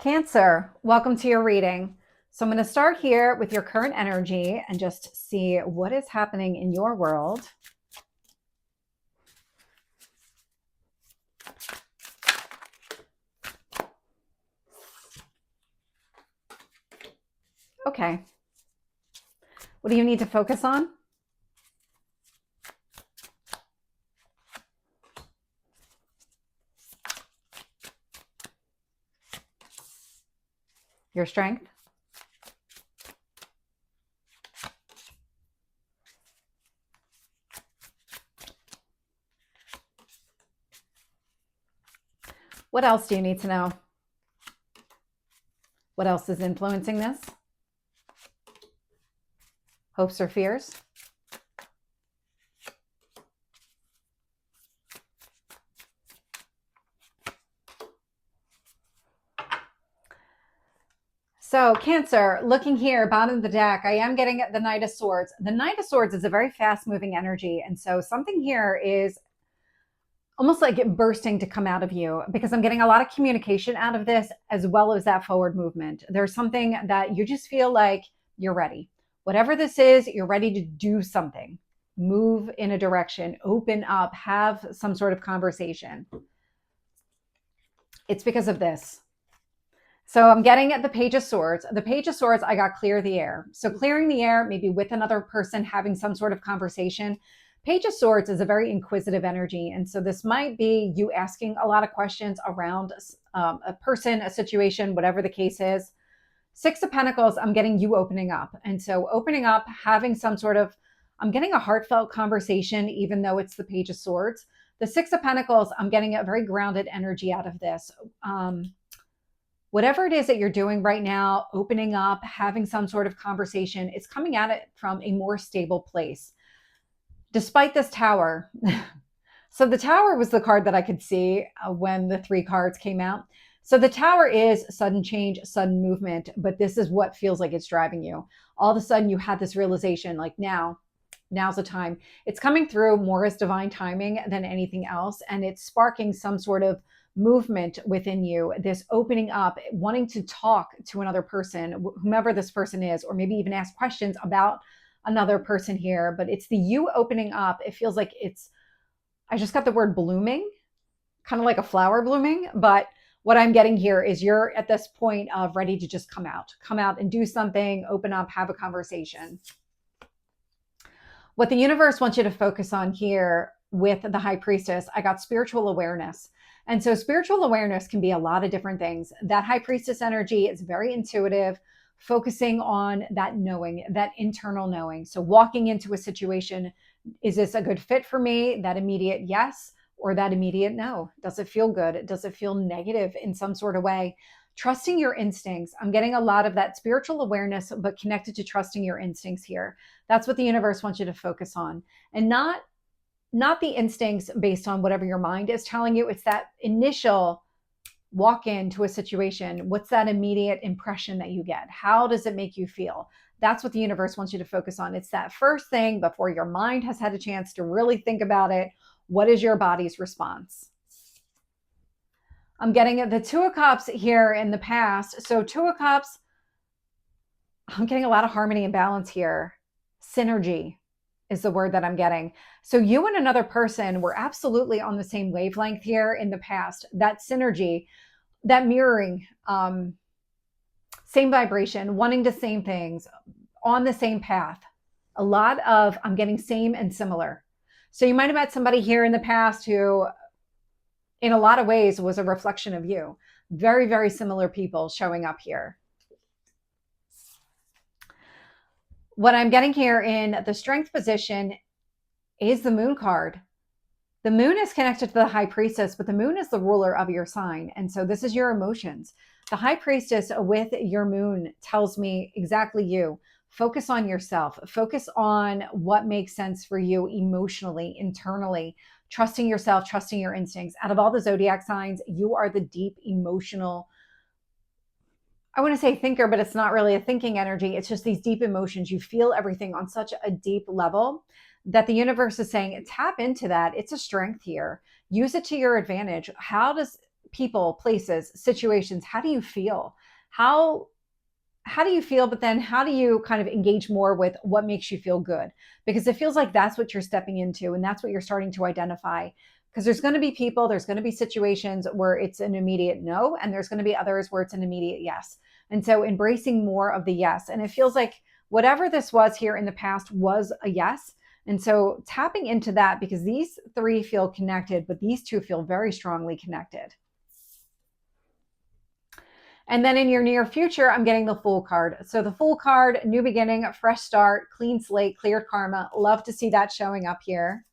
Cancer, welcome to your reading. So I'm going to start here with your current energy and just see what is happening in your world. Okay. What do you need to focus on? Your strength. What else do you need to know? What else is influencing this? Hopes or fears? So Cancer, looking here, bottom of the deck, I am getting the Knight of Swords. The Knight of Swords is a very fast-moving energy. And so something here is almost like it bursting to come out of you, because I'm getting a lot of communication out of this, as well as that forward movement. There's something that you just feel like you're ready. Whatever this is, you're ready to do something, move in a direction, open up, have some sort of conversation. It's because of this. So I'm getting at the Page of Swords. The Page of Swords, I got clear the air. So clearing the air, maybe with another person, having some sort of conversation. Page of Swords is a very inquisitive energy. And so this might be you asking a lot of questions around a person, a situation, whatever the case is. Six of Pentacles, I'm getting you opening up. And so opening up, having some sort of, I'm getting a heartfelt conversation, even though it's the Page of Swords. The Six of Pentacles, I'm getting a very grounded energy out of this. Whatever it is that you're doing right now, opening up, having some sort of conversation, it's coming at it from a more stable place. Despite this Tower. So the Tower was the card that I could see when the three cards came out. So the Tower is sudden change, sudden movement, but this is what feels like it's driving you. All of a sudden you had this realization, like now's the time. It's coming through more as divine timing than anything else. And it's sparking some sort of movement within you, this opening up, wanting to talk to another person, whomever this person is, or maybe even ask questions about another person here. But it's the you opening up. It feels like I just got the word blooming, kind of like a flower blooming. But what I'm getting here is you're at this point of ready to just come out and do something, open up, have a conversation. What the universe wants you to focus on here with the High Priestess, I got spiritual awareness. And so spiritual awareness can be a lot of different things. That High Priestess energy is very intuitive, focusing on that knowing, that internal knowing. So walking into a situation, is this a good fit for me? That immediate yes, or that immediate no. Does it feel good? Does it feel negative in some sort of way? Trusting your instincts. I'm getting a lot of that spiritual awareness, but connected to trusting your instincts here. That's what the universe wants you to focus on. And not the instincts based on whatever your mind is telling you. It's that initial walk into a situation. What's that immediate impression that you get? How does it make you feel? That's what the universe wants you to focus on. It's that first thing before your mind has had a chance to really think about it. What is your body's response? I'm getting the Two of Cups here in the past. So Two of Cups, I'm getting a lot of harmony and balance here. Synergy is the word that I'm getting. So you and another person were absolutely on the same wavelength here in the past. That synergy, that mirroring, same vibration, wanting the same things, on the same path. A lot of, I'm getting same and similar. So you might have met somebody here in the past who, in a lot of ways, was a reflection of you. Very, very similar people showing up here. What I'm getting here in the strength position is the Moon card. The Moon is connected to the High Priestess, but the Moon is the ruler of your sign. And so this is your emotions. The High Priestess with your Moon tells me exactly you. Focus on yourself. Focus on what makes sense for you emotionally, internally. Trusting yourself, trusting your instincts. Out of all the Zodiac signs, you are the deep emotional, I want to say thinker, but it's not really a thinking energy. It's just these deep emotions. You feel everything on such a deep level that the universe is saying, tap into that. It's a strength here. Use it to your advantage. How does people, places, situations, how do you feel? How do you feel, but then how do you kind of engage more with what makes you feel good? Because it feels like that's what you're stepping into, and that's what you're starting to identify. Because there's going to be people, there's going to be situations where it's an immediate no, and there's going to be others where it's an immediate yes. And so embracing more of the yes. And it feels like whatever this was here in the past was a yes. And so tapping into that, because these three feel connected, but these two feel very strongly connected. And then in your near future, I'm getting the Fool card. So the Fool card, new beginning, fresh start, clean slate, cleared karma. Love to see that showing up here.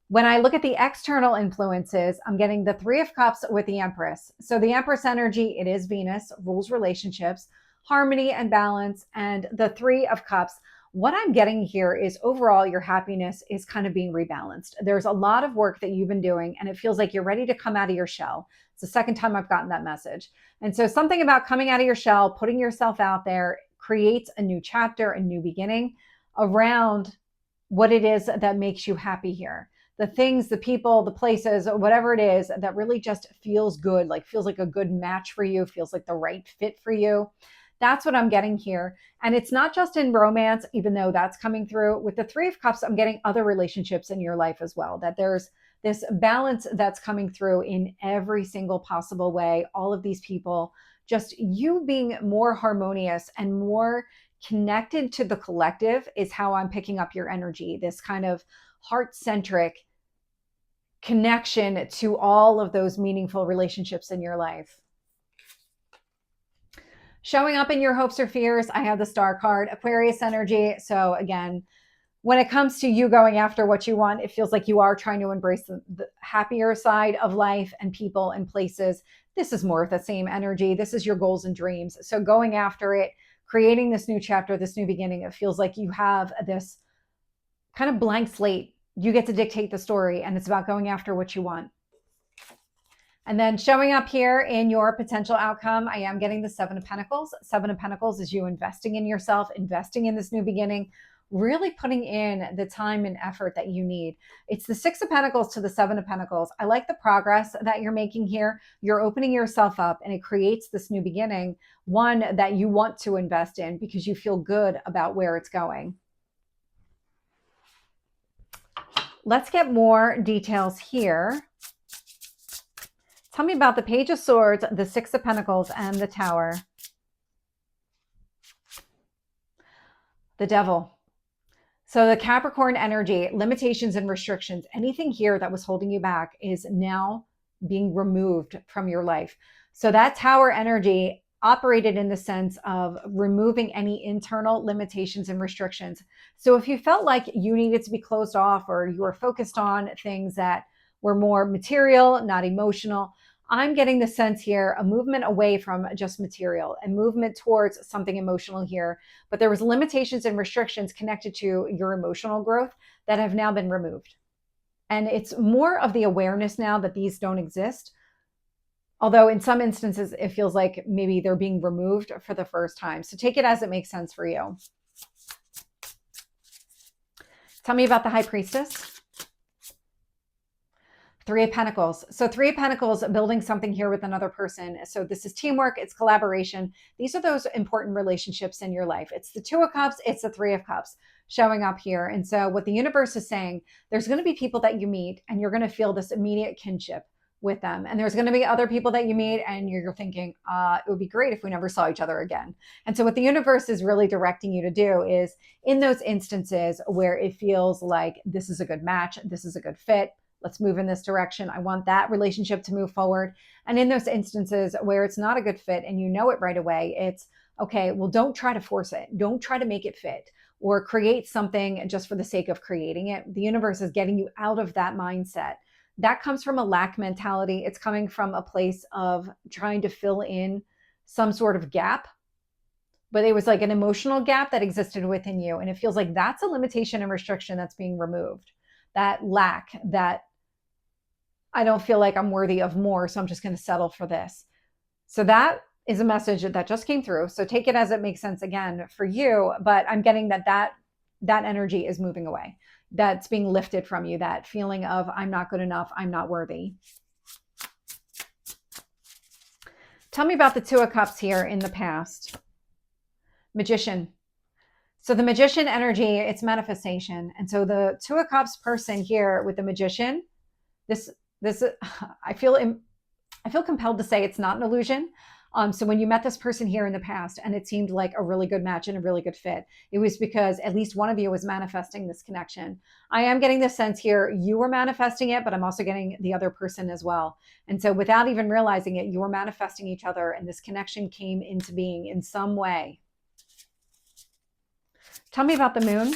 When I look at the external influences, I'm getting the Three of Cups with the Empress. So the Empress energy, it is Venus, rules relationships, harmony and balance, and the Three of Cups. What I'm getting here is overall your happiness is kind of being rebalanced. There's a lot of work that you've been doing, and it feels like you're ready to come out of your shell. It's the second time I've gotten that message. And so something about coming out of your shell, putting yourself out there, creates a new chapter, a new beginning around what it is that makes you happy here. The things, the people, the places, whatever it is that really just feels good, like feels like a good match for you, feels like the right fit for you. That's what I'm getting here. And it's not just in romance, even though that's coming through. With the Three of Cups, I'm getting other relationships in your life as well, that there's this balance that's coming through in every single possible way. All of these people, just you being more harmonious and more connected to the collective is how I'm picking up your energy. This kind of heart-centric connection to all of those meaningful relationships in your life. Showing up in your hopes or fears, I have the Star card, Aquarius energy. So again, when it comes to you going after what you want, it feels like you are trying to embrace the happier side of life and people and places. This is more of the same energy. This is your goals and dreams. So going after it, creating this new chapter, this new beginning, it feels like you have this kind of blank slate. You get to dictate the story, and it's about going after what you want. And then showing up here in your potential outcome, I am getting the Seven of Pentacles. Seven of Pentacles is you investing in yourself, investing in this new beginning, really putting in the time and effort that you need. It's the Six of Pentacles to the Seven of Pentacles. I like the progress that you're making here. You're opening yourself up, and it creates this new beginning, one that you want to invest in because you feel good about where it's going. Let's get more details here. Tell me about the Page of Swords, the Six of Pentacles, and the Tower. The Devil. So the Capricorn energy, limitations and restrictions, anything here that was holding you back is now being removed from your life. So that Tower energy operated in the sense of removing any internal limitations and restrictions. So if you felt like you needed to be closed off, or you were focused on things that were more material, not emotional, I'm getting the sense here, a movement away from just material and movement towards something emotional here. But there was limitations and restrictions connected to your emotional growth that have now been removed. And it's more of the awareness now that these don't exist. Although in some instances, it feels like maybe they're being removed for the first time. So take it as it makes sense for you. Tell me about the High Priestess. Three of Pentacles. So Three of Pentacles, building something here with another person. So this is teamwork, it's collaboration. These are those important relationships in your life. It's the Two of Cups, it's the Three of Cups showing up here. And so what the universe is saying, there's going to be people that you meet and you're going to feel this immediate kinship with them. And there's going to be other people that you meet and you're thinking, it would be great if we never saw each other again. And so what the universe is really directing you to do is in those instances where it feels like this is a good match, this is a good fit, let's move in this direction. I want that relationship to move forward. And in those instances where it's not a good fit and you know it right away, it's okay, well, don't try to force it. Don't try to make it fit or create something just for the sake of creating it. The universe is getting you out of that mindset. That comes from a lack mentality. It's coming from a place of trying to fill in some sort of gap, but it was like an emotional gap that existed within you. And it feels like that's a limitation and restriction that's being removed. That lack, that I don't feel like I'm worthy of more, so I'm just going to settle for this. So that is a message that just came through. So take it as it makes sense again for you, but I'm getting that energy is moving away. That's being lifted from you, that feeling of I'm not good enough, I'm not worthy. Tell me about the Two of Cups here in the past. Magician. So the Magician energy, it's manifestation. And so the Two of Cups person here with the Magician, this I feel compelled to say it's not an illusion. So when you met this person here in the past and it seemed like a really good match and a really good fit, it was because at least one of you was manifesting this connection. I am getting this sense here, you were manifesting it, but I'm also getting the other person as well. And so without even realizing it, you were manifesting each other and this connection came into being in some way. Tell me about the moon.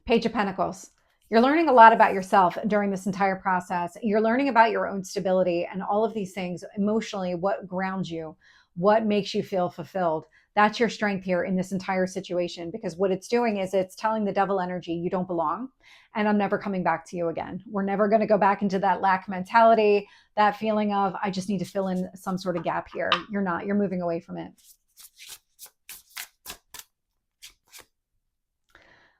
Page of Pentacles. You're learning a lot about yourself during this entire process. You're learning about your own stability and all of these things emotionally, what grounds you, what makes you feel fulfilled. That's your strength here in this entire situation, because what it's doing is it's telling the devil energy, you don't belong and I'm never coming back to you again. We're never going to go back into that lack mentality, that feeling of, I just need to fill in some sort of gap here. You're not, you're moving away from it.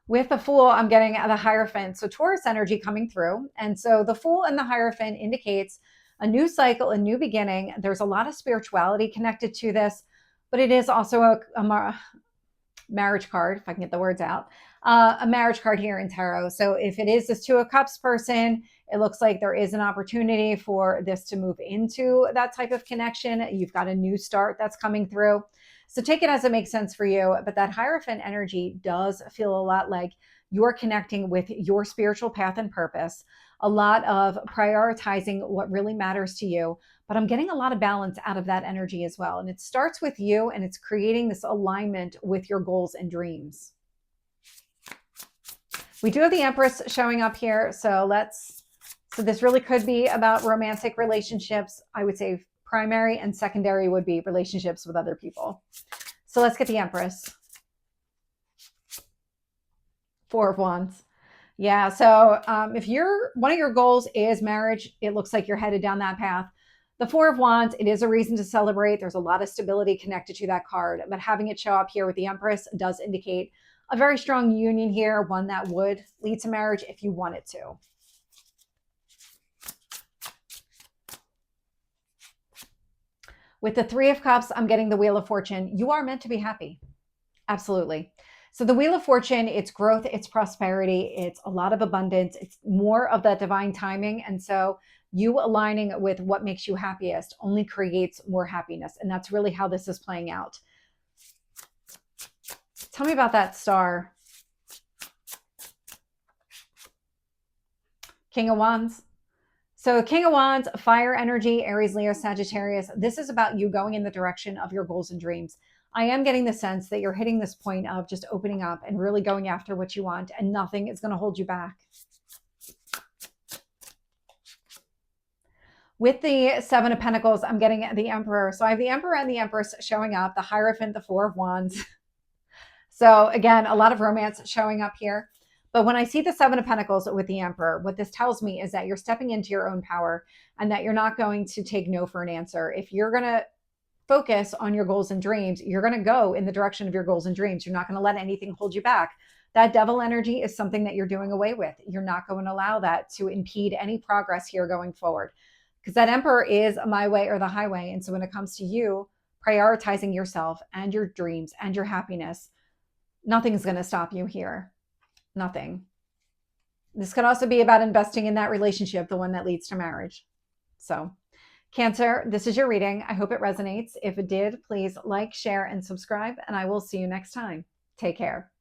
With the Fool, I'm getting the Hierophant. So Taurus energy coming through. And so the Fool and the Hierophant indicates a new cycle, a new beginning. There's a lot of spirituality connected to this, but it is also a marriage card, if I can get the words out, a marriage card here in tarot. So if it is this Two of Cups person, it looks like there is an opportunity for this to move into that type of connection. You've got a new start that's coming through. So take it as it makes sense for you. But that Hierophant energy does feel a lot like you're connecting with your spiritual path and purpose, a lot of prioritizing what really matters to you. But I'm getting a lot of balance out of that energy as well. And it starts with you and it's creating this alignment with your goals and dreams. We do have the Empress showing up here. So this really could be about romantic relationships. I would say primary and secondary would be relationships with other people. So let's get the Empress. Four of Wands. Yeah, so if one of your goals is marriage, it looks like you're headed down that path. The Four of Wands, it is a reason to celebrate. There's a lot of stability connected to that card, but having it show up here with the Empress does indicate a very strong union here, one that would lead to marriage if you want it to. With the Three of Cups, I'm getting the Wheel of Fortune. You are meant to be happy. Absolutely. So the Wheel of Fortune, it's growth, it's prosperity, it's a lot of abundance, it's more of that divine timing. And so you aligning with what makes you happiest only creates more happiness. And that's really how this is playing out. Tell me about that Star. King of Wands. So King of Wands, fire energy, Aries, Leo, Sagittarius. This is about you going in the direction of your goals and dreams. I am getting the sense that you're hitting this point of just opening up and really going after what you want, and nothing is going to hold you back. With the Seven of Pentacles, I'm getting the Emperor. So I have the Emperor and the Empress showing up, the Hierophant, the Four of Wands. So again, a lot of romance showing up here. But when I see the Seven of Pentacles with the Emperor, what this tells me is that you're stepping into your own power and that you're not going to take no for an answer. If you're going to focus on your goals and dreams, you're going to go in the direction of your goals and dreams. You're not going to let anything hold you back. That devil energy is something that you're doing away with. You're not going to allow that to impede any progress here going forward, because that Emperor is my way or the highway. And so when it comes to you prioritizing yourself and your dreams and your happiness, nothing's going to stop you here. Nothing. This could also be about investing in that relationship, the one that leads to marriage. So Cancer, this is your reading. I hope it resonates. If it did, please like, share, and subscribe, and I will see you next time. Take care.